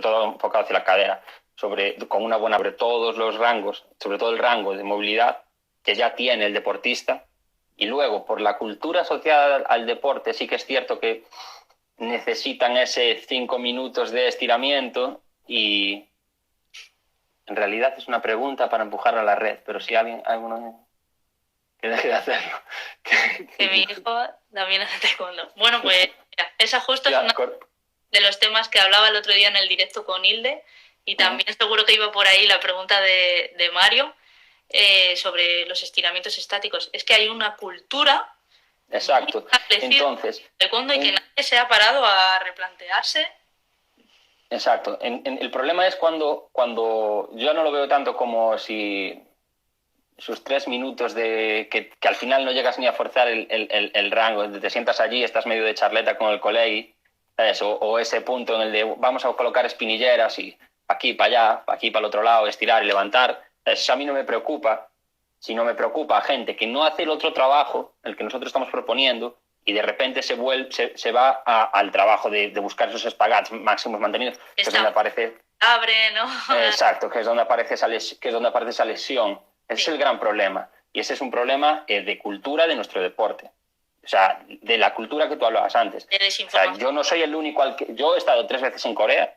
todo enfocado hacia la cadera, con una buena sobre todos los rangos, sobre todo el rango de movilidad que ya tiene el deportista. Y luego, por la cultura asociada al deporte, sí que es cierto que necesitan ese 5 minutos de estiramiento y en realidad es una pregunta para empujar a la red, pero si alguno que deje de hacerlo. Que mi hijo también hace taekwondo. Bueno, pues mira, esa justo es uno de los temas que hablaba el otro día en el directo con Hilde, y también seguro que iba por ahí la pregunta de Mario sobre los estiramientos estáticos. Es que hay una cultura... Exacto. Entonces, taekwondo y que nadie se ha parado a replantearse. Exacto. El problema es cuando yo no lo veo tanto como si sus 3 minutos de que al final no llegas ni a forzar el rango, te sientas allí, estás medio de charleta con el colegui, o ese punto en el de vamos a colocar espinilleras y aquí para allá, aquí para el otro lado, estirar y levantar. Eso a mí no me preocupa. Si no me preocupa a gente que no hace el otro trabajo, el que nosotros estamos proponiendo, y de repente se va al trabajo de buscar esos espagats máximos mantenidos, que es donde aparece... Abre, ¿no? Exacto, que es donde aparece esa lesión. Ese es el gran problema. Y ese es un problema de cultura de nuestro deporte. O sea, de la cultura que tú hablabas antes. O sea, yo no soy el único Yo he estado 3 veces en Corea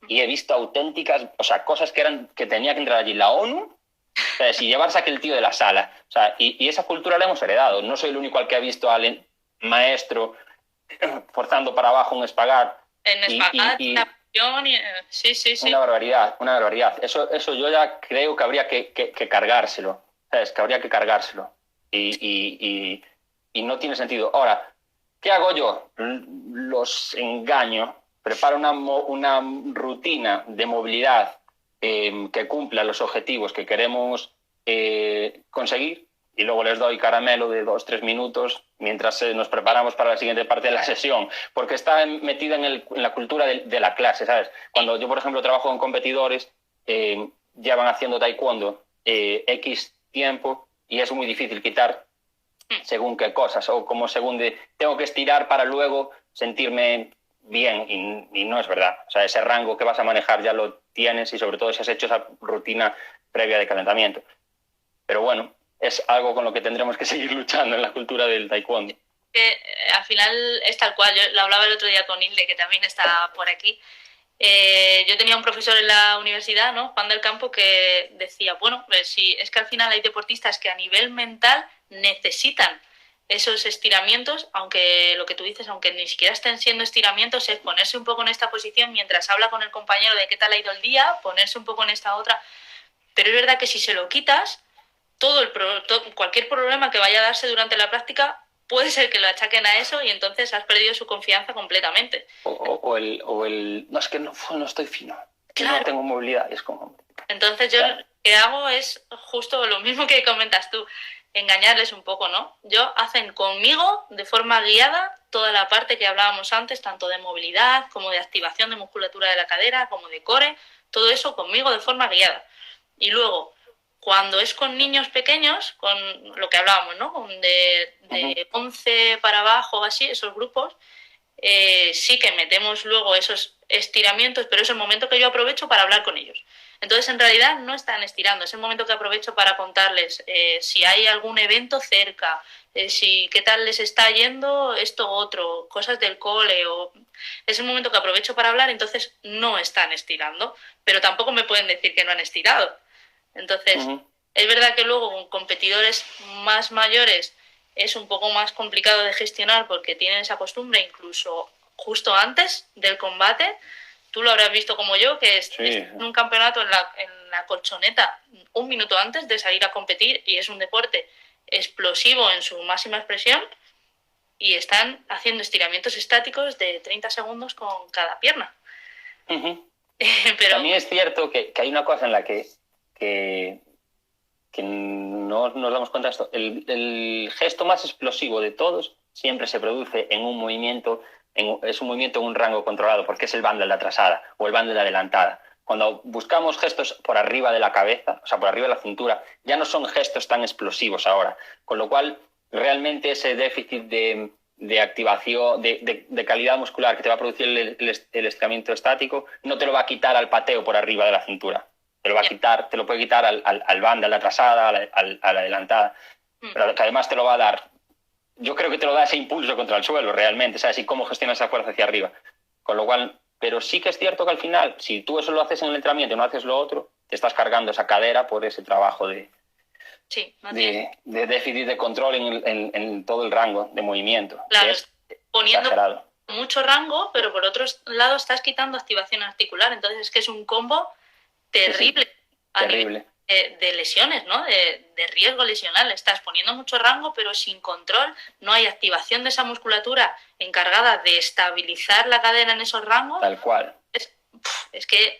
y he visto auténticas... O sea, cosas que tenía que entrar allí la ONU, o sea, si llevarse a aquel tío de la sala. O sea, y esa cultura la hemos heredado. No soy el único al que ha visto al maestro forzando para abajo un espagat. En espagat, sí. Una barbaridad. Eso yo ya creo que habría que cargárselo. ¿Sabes? Que habría que cargárselo. Y no tiene sentido. Ahora, ¿qué hago yo? Los engaño, preparo una rutina de movilidad que cumpla los objetivos que queremos conseguir, y luego les doy caramelo de 2-3 minutos mientras nos preparamos para la siguiente parte de la sesión, porque está metida en la cultura de la clase, ¿sabes? Cuando yo, por ejemplo, trabajo con competidores, llevan haciendo taekwondo X tiempo y es muy difícil quitar según qué cosas, o como tengo que estirar para luego sentirme bien, y no es verdad. O sea, ese rango que vas a manejar ya lo tienes, y sobre todo si has hecho esa rutina previa de calentamiento. Pero bueno, es algo con lo que tendremos que seguir luchando en la cultura del taekwondo. Al final es tal cual. Yo lo hablaba el otro día con Hilde, que también está por aquí. Yo tenía un profesor en la universidad, ¿no?, Juan del Campo, que decía, bueno, si es que al final hay deportistas que a nivel mental necesitan esos estiramientos, aunque lo que tú dices, aunque ni siquiera estén siendo estiramientos, es ponerse un poco en esta posición mientras habla con el compañero de qué tal ha ido el día, ponerse un poco en esta otra. Pero es verdad que si se lo quitas, cualquier problema que vaya a darse durante la práctica puede ser que lo achaquen a eso, y entonces has perdido su confianza completamente. O el no, es que no estoy fino, claro. No tengo movilidad, es como... Entonces yo lo que hago es justo lo mismo que comentas tú, engañarles un poco, ¿no? Hacen conmigo de forma guiada toda la parte que hablábamos antes, tanto de movilidad como de activación de musculatura de la cadera, como de core, todo eso conmigo de forma guiada. Y luego, cuando es con niños pequeños, con lo que hablábamos, ¿no?, de 11 para abajo, así, esos grupos, sí que metemos luego esos estiramientos, pero es el momento que yo aprovecho para hablar con ellos. Entonces, en realidad, no están estirando, es el momento que aprovecho para contarles si hay algún evento cerca, qué tal les está yendo esto u otro, cosas del cole, es el momento que aprovecho para hablar. Entonces no están estirando, pero tampoco me pueden decir que no han estirado. Entonces, es verdad que luego con competidores más mayores es un poco más complicado de gestionar porque tienen esa costumbre, incluso justo antes del combate. Tú lo habrás visto como yo, que es en un campeonato en la colchoneta un minuto antes de salir a competir, y es un deporte explosivo en su máxima expresión, y están haciendo estiramientos estáticos de 30 segundos con cada pierna. Pero también es cierto que hay una cosa en la que no nos damos cuenta de esto. El gesto más explosivo de todos siempre se produce en un movimiento, es un movimiento en un rango controlado, porque es el bundle de atrasada o el bundle de adelantada. Cuando buscamos gestos por arriba de la cabeza, o sea, por arriba de la cintura, ya no son gestos tan explosivos ahora. Con lo cual, realmente ese déficit de activación, de calidad muscular que te va a producir el estiramiento estático, no te lo va a quitar al pateo por arriba de la cintura. Te lo puede quitar al bundle, a la atrasada, a la adelantada. Pero que además te lo va a dar, yo creo que te lo da ese impulso contra el suelo realmente, ¿sabes? Y cómo gestionas esa fuerza hacia arriba. Con lo cual, pero sí que es cierto que al final, si tú eso lo haces en el entrenamiento y no haces lo otro, te estás cargando esa cadera por ese trabajo de déficit de control en todo el rango de movimiento. Claro, es poniendo exagerado. Mucho rango, pero por otro lado estás quitando activación articular. Entonces es que es un combo terrible. Terrible. De lesiones, ¿no? De riesgo lesional. Estás poniendo mucho rango, pero sin control. No hay activación de esa musculatura encargada de estabilizar la cadera en esos rangos. Tal cual. Es que,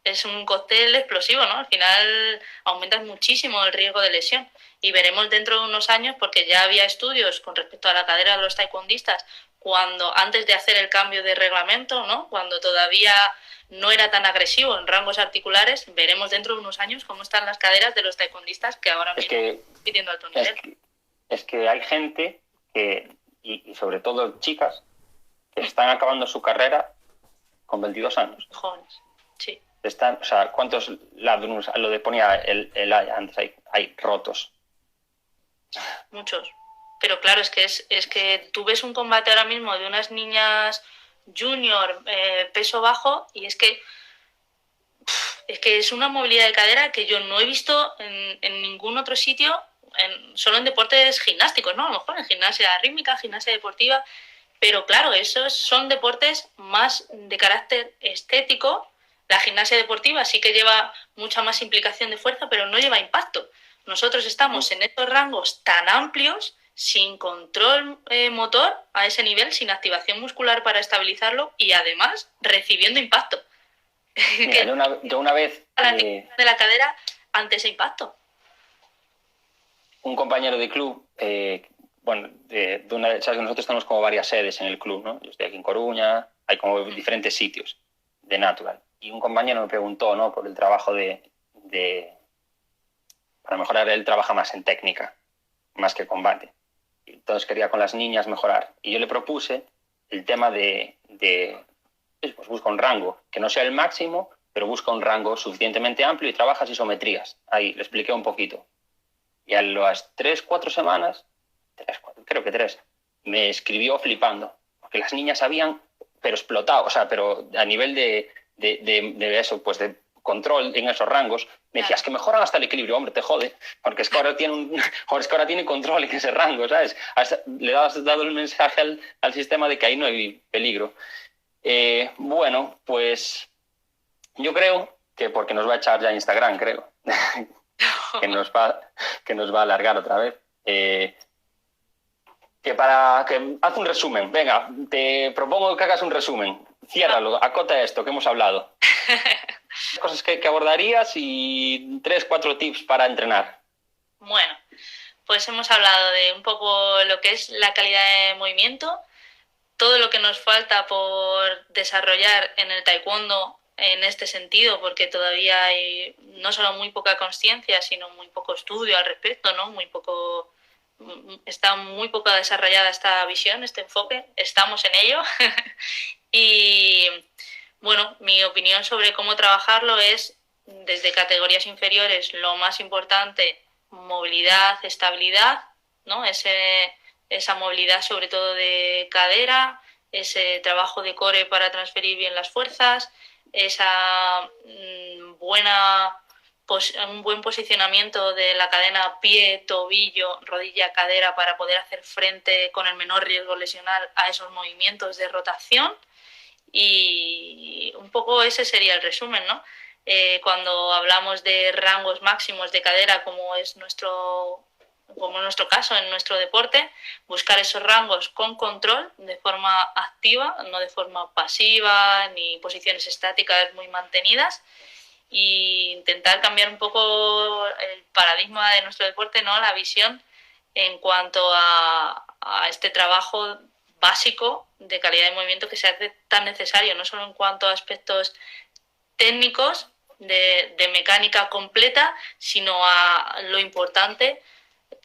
es un cóctel explosivo, ¿no? Al final aumentas muchísimo el riesgo de lesión. Y veremos dentro de unos años, porque ya había estudios con respecto a la cadera de los taekwondistas antes de hacer el cambio de reglamento, ¿no? Cuando todavía no era tan agresivo en rangos articulares. Veremos dentro de unos años cómo están las caderas de los taekwondistas que ahora mismo están pidiendo alto nivel. Es que hay gente y sobre todo chicas, que están acabando su carrera con 22 años. Jóvenes, sí. O sea, ¿cuántos ladrunes, lo de ponía el antes, hay rotos? Muchos. Pero claro, es que tú ves un combate ahora mismo de unas niñas junior, peso bajo, y es que es una movilidad de cadera que yo no he visto en ningún otro sitio, solo en deportes gimnásticos, ¿no? A lo mejor en gimnasia rítmica, gimnasia deportiva, pero claro, esos son deportes más de carácter estético. La gimnasia deportiva sí que lleva mucha más implicación de fuerza, pero no lleva impacto. Nosotros estamos en estos rangos tan amplios, sin control motor a ese nivel, sin activación muscular para estabilizarlo y además recibiendo impacto. Mira, de una vez... de la cadera ante ese impacto. Un compañero de club, sabes que nosotros tenemos como varias sedes en el club, ¿no? Yo estoy aquí en Coruña, hay como diferentes sitios de Natural. Y un compañero me preguntó, ¿no?, por el trabajo para mejorar. Él trabaja más en técnica, más que combate. Entonces quería con las niñas mejorar. Y yo le propuse el tema pues busca un rango, que no sea el máximo, pero busca un rango suficientemente amplio y trabajas isometrías. Ahí le expliqué un poquito. Y a las 3-4 semanas, creo que 3, me escribió flipando, porque las niñas sabían, pero explotado, o sea, pero a nivel de eso, pues de control en esos rangos, me decía, es que mejoran hasta el equilibrio. Hombre, te jode, porque es que ahora tiene control en ese rango, ¿sabes? Le has dado el mensaje al sistema de que ahí no hay peligro. Bueno, pues yo creo que, porque nos va a echar ya Instagram, creo, que nos va a alargar otra vez, que haz un resumen. Venga, te propongo que hagas un resumen. Ciérralo, acota esto que hemos hablado. Cosas que abordarías y 3-4 tips para entrenar. Bueno, pues hemos hablado de un poco lo que es la calidad de movimiento, todo lo que nos falta por desarrollar en el taekwondo en este sentido, porque todavía hay no solo muy poca consciencia, sino muy poco estudio al respecto, ¿no? Está muy poco desarrollada esta visión, este enfoque, estamos en ello. Y bueno, mi opinión sobre cómo trabajarlo es, desde categorías inferiores, lo más importante, movilidad, estabilidad, ¿no? Esa movilidad sobre todo de cadera, ese trabajo de core para transferir bien las fuerzas, un buen posicionamiento de la cadena pie, tobillo, rodilla, cadera para poder hacer frente con el menor riesgo lesional a esos movimientos de rotación. Y un poco ese sería el resumen, ¿no? Cuando hablamos de rangos máximos de cadera, como es nuestro caso en nuestro deporte, buscar esos rangos con control, de forma activa, no de forma pasiva, ni posiciones estáticas muy mantenidas, e intentar cambiar un poco el paradigma de nuestro deporte, ¿no? La visión en cuanto a este trabajo básico de calidad de movimiento que se hace tan necesario, no solo en cuanto a aspectos técnicos de mecánica completa, sino a lo importante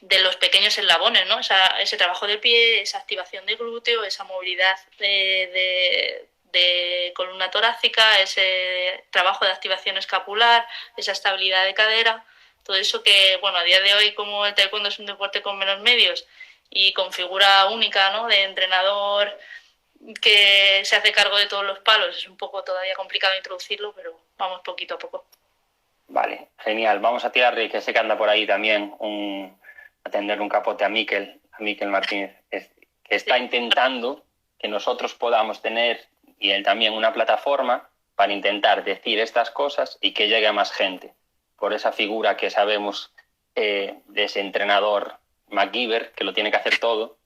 de los pequeños eslabones, ¿no? Ese trabajo de pie, esa activación de glúteo, esa movilidad de columna torácica, ese trabajo de activación escapular, esa estabilidad de cadera, todo eso que, bueno, a día de hoy, como el taekwondo es un deporte con menos medios y con figura única, ¿no?, de entrenador que se hace cargo de todos los palos, es un poco todavía complicado introducirlo, pero vamos poquito a poco. Vale, genial. Vamos a tirarle, que sé que anda por ahí también, a tenderle un capote a Miquel Martínez, que está intentando que nosotros podamos tener, y él también, una plataforma para intentar decir estas cosas y que llegue a más gente, por esa figura que sabemos de ese entrenador MacGyver, que lo tiene que hacer todo,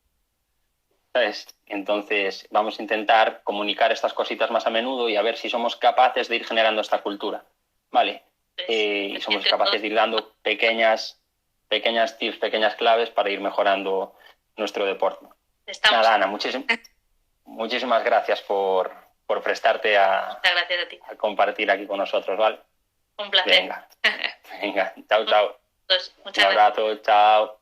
¿sabes? Entonces vamos a intentar comunicar estas cositas más a menudo y a ver si somos capaces de ir generando esta cultura, ¿vale? Y somos capaces de ir dando pequeñas tips, pequeñas claves para ir mejorando nuestro deporte. Nada, Ana, muchísimas gracias por prestarte gracias a ti. A compartir aquí con nosotros, ¿vale? Un placer. Venga, chao. Muchas Un abrazo, chao.